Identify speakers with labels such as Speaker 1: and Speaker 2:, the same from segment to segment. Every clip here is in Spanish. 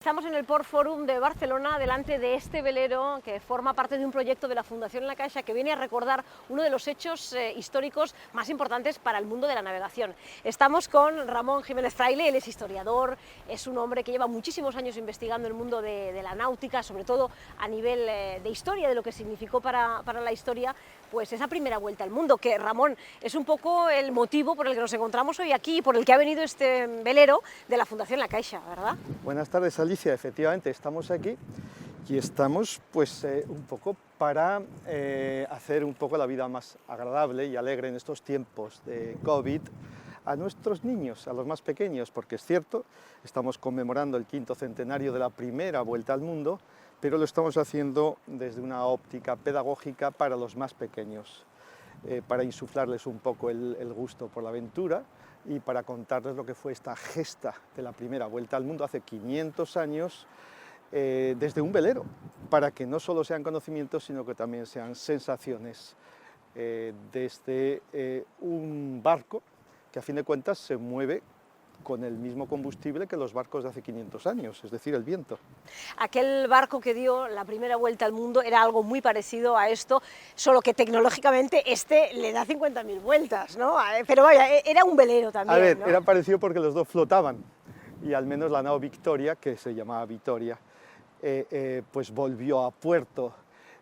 Speaker 1: Estamos en el Port Forum de Barcelona, delante de este velero que forma parte de un proyecto de la Fundación La Caixa que viene a recordar uno de los hechos históricos más importantes para el mundo de la navegación. Estamos con Ramón Jiménez Fraile, él es historiador, es un hombre que lleva muchísimos años investigando el mundo de la náutica, sobre todo a nivel de historia, de lo que significó para la historia, pues esa primera vuelta al mundo, que Ramón es un poco el motivo por el que nos encontramos hoy aquí y por el que ha venido este velero de la Fundación La Caixa, ¿verdad?
Speaker 2: Buenas tardes, Alicia. Efectivamente, estamos aquí y estamos pues un poco para hacer un poco la vida más agradable y alegre en estos tiempos de COVID a nuestros niños, a los más pequeños, porque es cierto, estamos conmemorando el 5º centenario de la primera vuelta al mundo, pero lo estamos haciendo desde una óptica pedagógica para los más pequeños, para insuflarles un poco el gusto por la aventura y para contarles lo que fue esta gesta de la primera vuelta al mundo hace 500 años, desde un velero, para que no solo sean conocimientos, sino que también sean sensaciones, desde un barco que a fin de cuentas se mueve con el mismo combustible que los barcos de hace 500 años, es decir, el viento.
Speaker 1: Aquel barco que dio la primera vuelta al mundo era algo muy parecido a esto, solo que tecnológicamente este le da 50.000 vueltas, ¿no? Pero vaya, era un velero también,
Speaker 2: A ver,
Speaker 1: ¿no?
Speaker 2: era parecido porque los dos flotaban, y al menos la nao Victoria, que se llamaba Vitoria, pues volvió a puerto.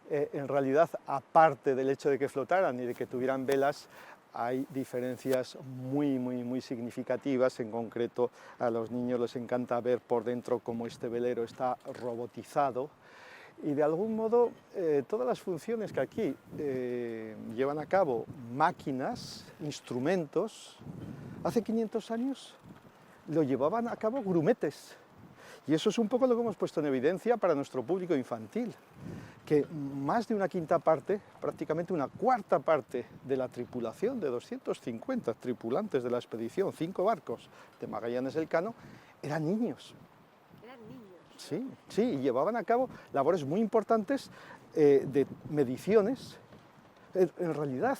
Speaker 2: En realidad, aparte del hecho de que flotaran y de que tuvieran velas, hay diferencias muy significativas. En concreto, a los niños les encanta ver por dentro cómo este velero está robotizado y de algún modo todas las funciones que aquí llevan a cabo máquinas, instrumentos, hace 500 años lo llevaban a cabo grumetes. Y eso es un poco lo que hemos puesto en evidencia para nuestro público infantil, que más de una quinta parte, prácticamente una cuarta parte de la tripulación, de 250 tripulantes de la expedición, 5 barcos de Magallanes Elcano, eran niños.
Speaker 1: Eran niños.
Speaker 2: Sí, y llevaban a cabo labores muy importantes de mediciones. En realidad,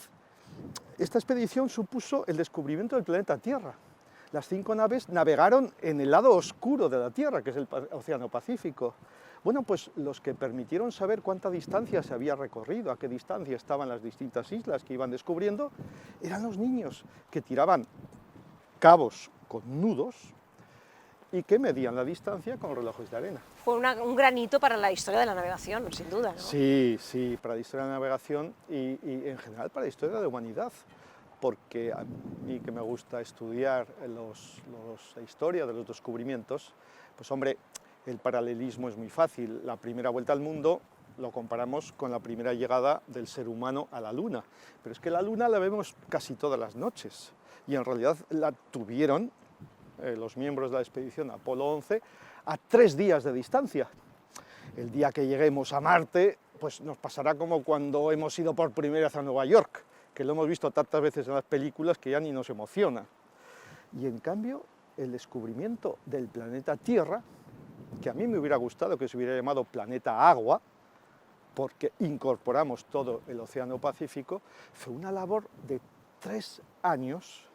Speaker 2: esta expedición supuso el descubrimiento del planeta Tierra. Las 5 naves navegaron en el lado oscuro de la Tierra, que es el Océano Pacífico. Bueno, pues los que permitieron saber cuánta distancia se había recorrido, a qué distancia estaban las distintas islas que iban descubriendo, eran los niños que tiraban cabos con nudos y que medían la distancia con relojes de arena.
Speaker 1: Fue un gran hito para la historia de la navegación, sin duda, ¿no?
Speaker 2: Sí, para la historia de la navegación y en general para la historia de la humanidad, porque a mí que me gusta estudiar la historia de los descubrimientos, pues hombre, el paralelismo es muy fácil. La primera vuelta al mundo lo comparamos con la primera llegada del ser humano a la Luna, pero es que la Luna la vemos casi todas las noches, y en realidad la tuvieron los miembros de la expedición Apolo 11 a 3 días de distancia. El día que lleguemos a Marte, pues nos pasará como cuando hemos ido por primera vez a Nueva York, que lo hemos visto tantas veces en las películas que ya ni nos emociona. Y en cambio, el descubrimiento del planeta Tierra, que a mí me hubiera gustado que se hubiera llamado planeta Agua, porque incorporamos todo el Océano Pacífico, fue una labor de 3 años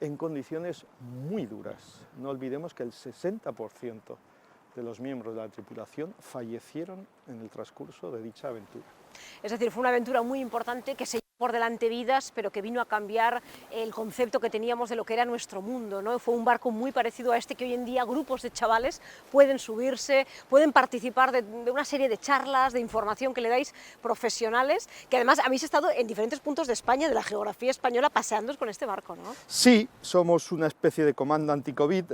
Speaker 2: en condiciones muy duras. No olvidemos que el 60% de los miembros de la tripulación fallecieron en el transcurso de dicha aventura.
Speaker 1: Es decir, fue una aventura muy importante que se llevó por delante vidas, pero que vino a cambiar el concepto que teníamos de lo que era nuestro mundo, ¿no? Fue un barco muy parecido a este que hoy en día grupos de chavales pueden subirse, pueden participar de una serie de charlas, de información que le dais profesionales, que además habéis estado en diferentes puntos de España, de la geografía española, paseándoos con este barco, ¿no?
Speaker 2: Sí, somos una especie de comando anti-COVID.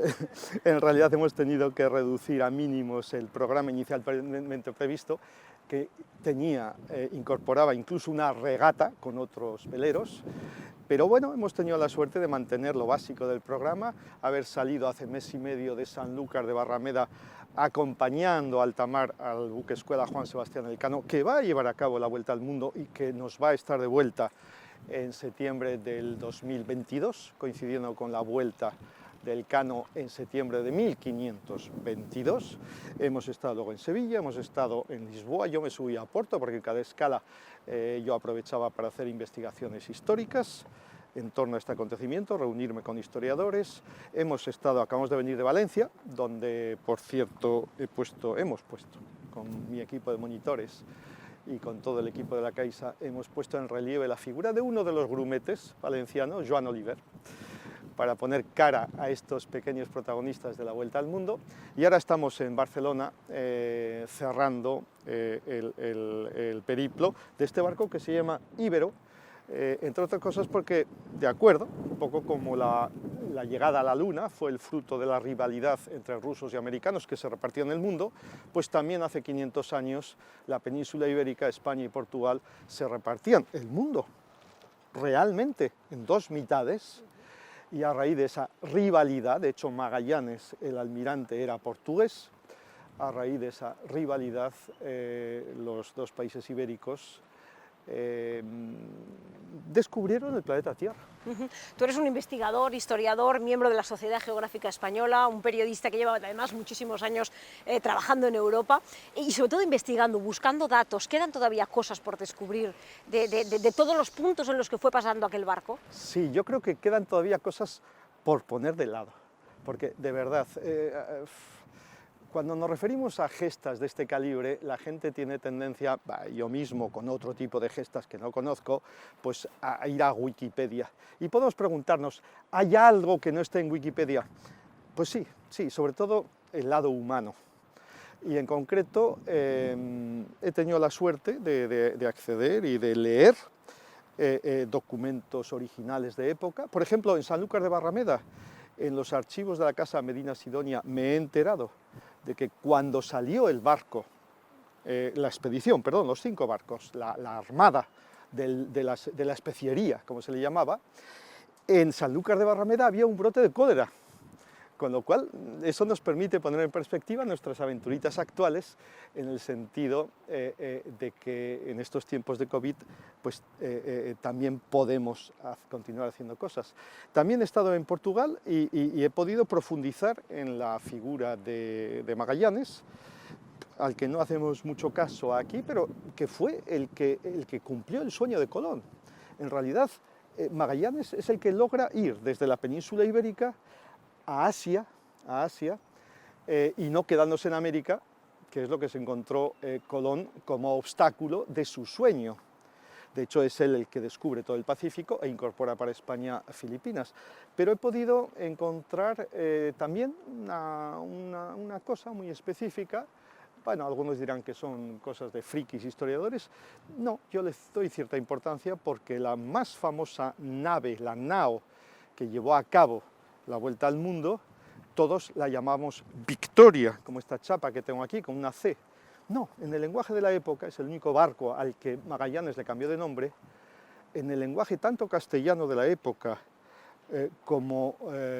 Speaker 2: En realidad hemos tenido que reducir a mínimos el programa inicialmente previsto, que incorporaba incluso una regata con otros veleros, pero bueno, hemos tenido la suerte de mantener lo básico del programa, haber salido hace mes y medio de Sanlúcar de Barrameda acompañando a alta mar al buque escuela Juan Sebastián Elcano, que va a llevar a cabo la vuelta al mundo y que nos va a estar de vuelta en septiembre del 2022, coincidiendo con la vuelta del Elcano en septiembre de 1522. Hemos estado luego en Sevilla, hemos estado en Lisboa, yo me subí a Porto porque en cada escala yo aprovechaba para hacer investigaciones históricas. en torno a este acontecimiento, reunirme con historiadores. Acabamos de venir de Valencia, donde, por cierto, hemos puesto, con mi equipo de monitores y con todo el equipo de la Caixa, hemos puesto en relieve la figura de uno de los grumetes valencianos, Joan Oliver, para poner cara a estos pequeños protagonistas de la Vuelta al Mundo. Y ahora estamos en Barcelona cerrando el periplo de este barco que se llama Ibero, entre otras cosas porque, de acuerdo, un poco como la llegada a la Luna fue el fruto de la rivalidad entre rusos y americanos que se repartían el mundo, pues también hace 500 años la península ibérica, España y Portugal, se repartían el mundo realmente en dos mitades. Y a raíz de esa rivalidad, de hecho Magallanes, el almirante, era portugués, a raíz de esa rivalidad los dos países ibéricos descubrieron el planeta Tierra.
Speaker 1: Tú eres un investigador, historiador, miembro de la Sociedad Geográfica Española, un periodista que lleva además muchísimos años trabajando en Europa y sobre todo investigando, buscando datos. ¿Quedan todavía cosas por descubrir de todos los puntos en los que fue pasando aquel barco?
Speaker 2: Sí, yo creo que quedan todavía cosas por poner de lado, porque de verdad, cuando nos referimos a gestas de este calibre, la gente tiene tendencia, yo mismo con otro tipo de gestas que no conozco, pues a ir a Wikipedia. Y podemos preguntarnos, ¿hay algo que no esté en Wikipedia? Pues sí, sobre todo el lado humano. Y en concreto he tenido la suerte de acceder y de leer documentos originales de época. Por ejemplo, en Sanlúcar de Barrameda, en los archivos de la Casa Medina Sidonia, me he enterado de que cuando salió el barco, los 5 barcos, la armada de la especiería, como se le llamaba, en Sanlúcar de Barrameda había un brote de cólera, con lo cual eso nos permite poner en perspectiva nuestras aventuritas actuales en el sentido de que en estos tiempos de COVID pues, también podemos continuar haciendo cosas. También he estado en Portugal y he podido profundizar en la figura de Magallanes, al que no hacemos mucho caso aquí, pero que fue el que cumplió el sueño de Colón. En realidad, Magallanes es el que logra ir desde la península ibérica a Asia y no quedándose en América, que es lo que se encontró Colón como obstáculo de su sueño. De hecho, es él el que descubre todo el Pacífico e incorpora para España Filipinas. Pero he podido encontrar también una cosa muy específica. Bueno, algunos dirán que son cosas de frikis historiadores. No, yo les doy cierta importancia porque la más famosa nave, la nao, que llevó a cabo la Vuelta al Mundo, todos la llamamos Victoria, como esta chapa que tengo aquí, con una C. No, en el lenguaje de la época, es el único barco al que Magallanes le cambió de nombre, en el lenguaje tanto castellano de la época como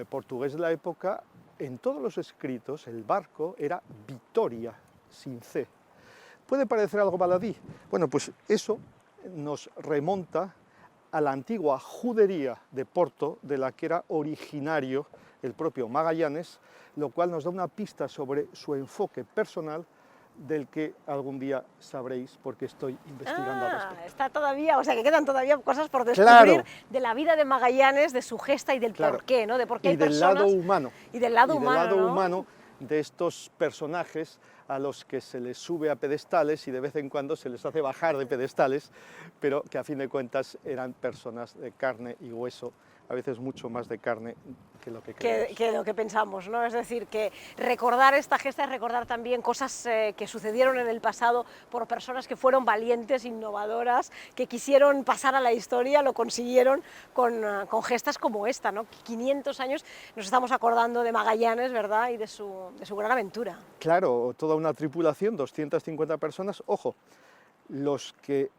Speaker 2: portugués de la época, en todos los escritos el barco era Vitoria, sin C. ¿Puede parecer algo baladí? Bueno, pues eso nos remonta a la antigua judería de Porto, de la que era originario el propio Magallanes, lo cual nos da una pista sobre su enfoque personal, del que algún día sabréis porque estoy investigando al respecto.
Speaker 1: Está todavía, o sea que quedan todavía cosas por descubrir,
Speaker 2: claro,
Speaker 1: de la vida de Magallanes, de su gesta y del porqué, ¿no? De por qué hay personas...
Speaker 2: lado humano.
Speaker 1: Y del lado humano,
Speaker 2: humano de estos personajes a los que se les sube a pedestales y de vez en cuando se les hace bajar de pedestales, pero que a fin de cuentas eran personas de carne y hueso, a veces mucho más de carne que lo que creemos.
Speaker 1: Que lo que pensamos, ¿no? Es decir, que recordar esta gesta es recordar también cosas que sucedieron en el pasado por personas que fueron valientes, innovadoras, que quisieron pasar a la historia, lo consiguieron con gestas como esta, ¿no? 500 años nos estamos acordando de Magallanes, ¿verdad? Y de su gran aventura.
Speaker 2: Claro, toda una tripulación, 250 personas, ojo, los que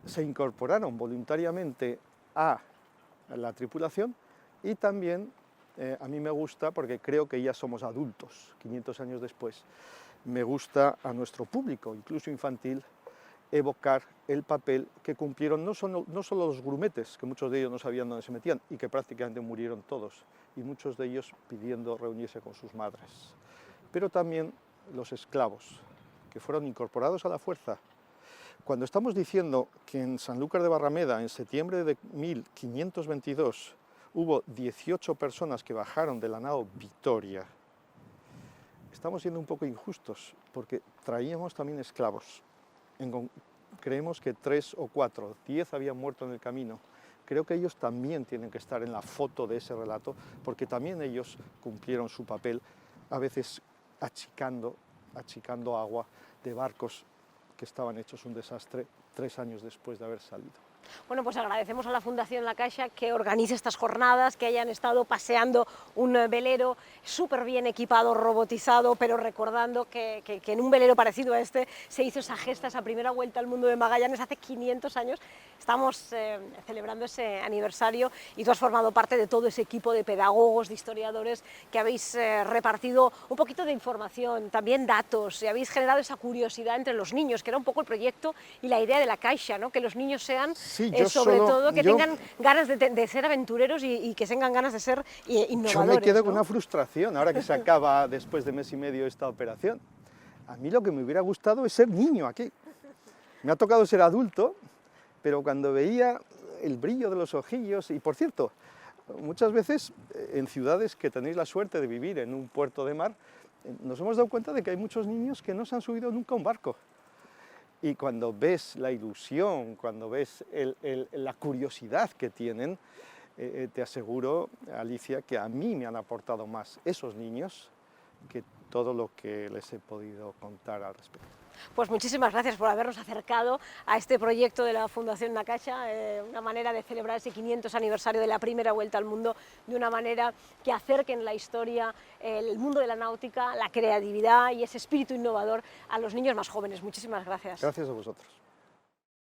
Speaker 2: se incorporaron voluntariamente a la tripulación y también a mí me gusta, porque creo que ya somos adultos, 500 años después, me gusta a nuestro público, incluso infantil, evocar el papel que cumplieron no solo los grumetes, que muchos de ellos no sabían dónde se metían y que prácticamente murieron todos, y muchos de ellos pidiendo reunirse con sus madres, pero también los esclavos, que fueron incorporados a la fuerza, Cuando estamos diciendo que en Sanlúcar de Barrameda, en septiembre de 1522, hubo 18 personas que bajaron de la nao Vitoria, estamos siendo un poco injustos, porque traíamos también esclavos. Creemos que 3 o 4, 10 habían muerto en el camino. Creo que ellos también tienen que estar en la foto de ese relato, porque también ellos cumplieron su papel, a veces achicando agua de barcos que estaban hechos un desastre 3 años después de haber salido.
Speaker 1: Bueno, pues agradecemos a la Fundación La Caixa que organice estas jornadas, que hayan estado paseando un velero súper bien equipado, robotizado, pero recordando que en un velero parecido a este se hizo esa gesta, esa primera vuelta al mundo de Magallanes hace 500 años. Estamos celebrando ese aniversario y tú has formado parte de todo ese equipo de pedagogos, de historiadores, que habéis repartido un poquito de información, también datos, y habéis generado esa curiosidad entre los niños, que era un poco el proyecto y la idea de La Caixa, ¿no? Que los niños sean...
Speaker 2: Sí,
Speaker 1: tengan ganas de ser aventureros y que tengan ganas de ser innovadores.
Speaker 2: Yo me quedo
Speaker 1: ¿no?
Speaker 2: con una frustración ahora que se acaba después de mes y medio esta operación. A mí lo que me hubiera gustado es ser niño aquí. Me ha tocado ser adulto, pero cuando veía el brillo de los ojillos, y por cierto, muchas veces en ciudades que tenéis la suerte de vivir en un puerto de mar, nos hemos dado cuenta de que hay muchos niños que no se han subido nunca a un barco. Y cuando ves la ilusión, cuando ves la curiosidad que tienen, te aseguro, Alicia, que a mí me han aportado más esos niños que todo lo que les he podido contar al respecto.
Speaker 1: Pues muchísimas gracias por habernos acercado a este proyecto de la Fundación La Caixa, una manera de celebrar ese 500 aniversario de la primera vuelta al mundo, de una manera que acerquen la historia, el mundo de la náutica, la creatividad y ese espíritu innovador a los niños más jóvenes. Muchísimas gracias.
Speaker 2: Gracias a vosotros.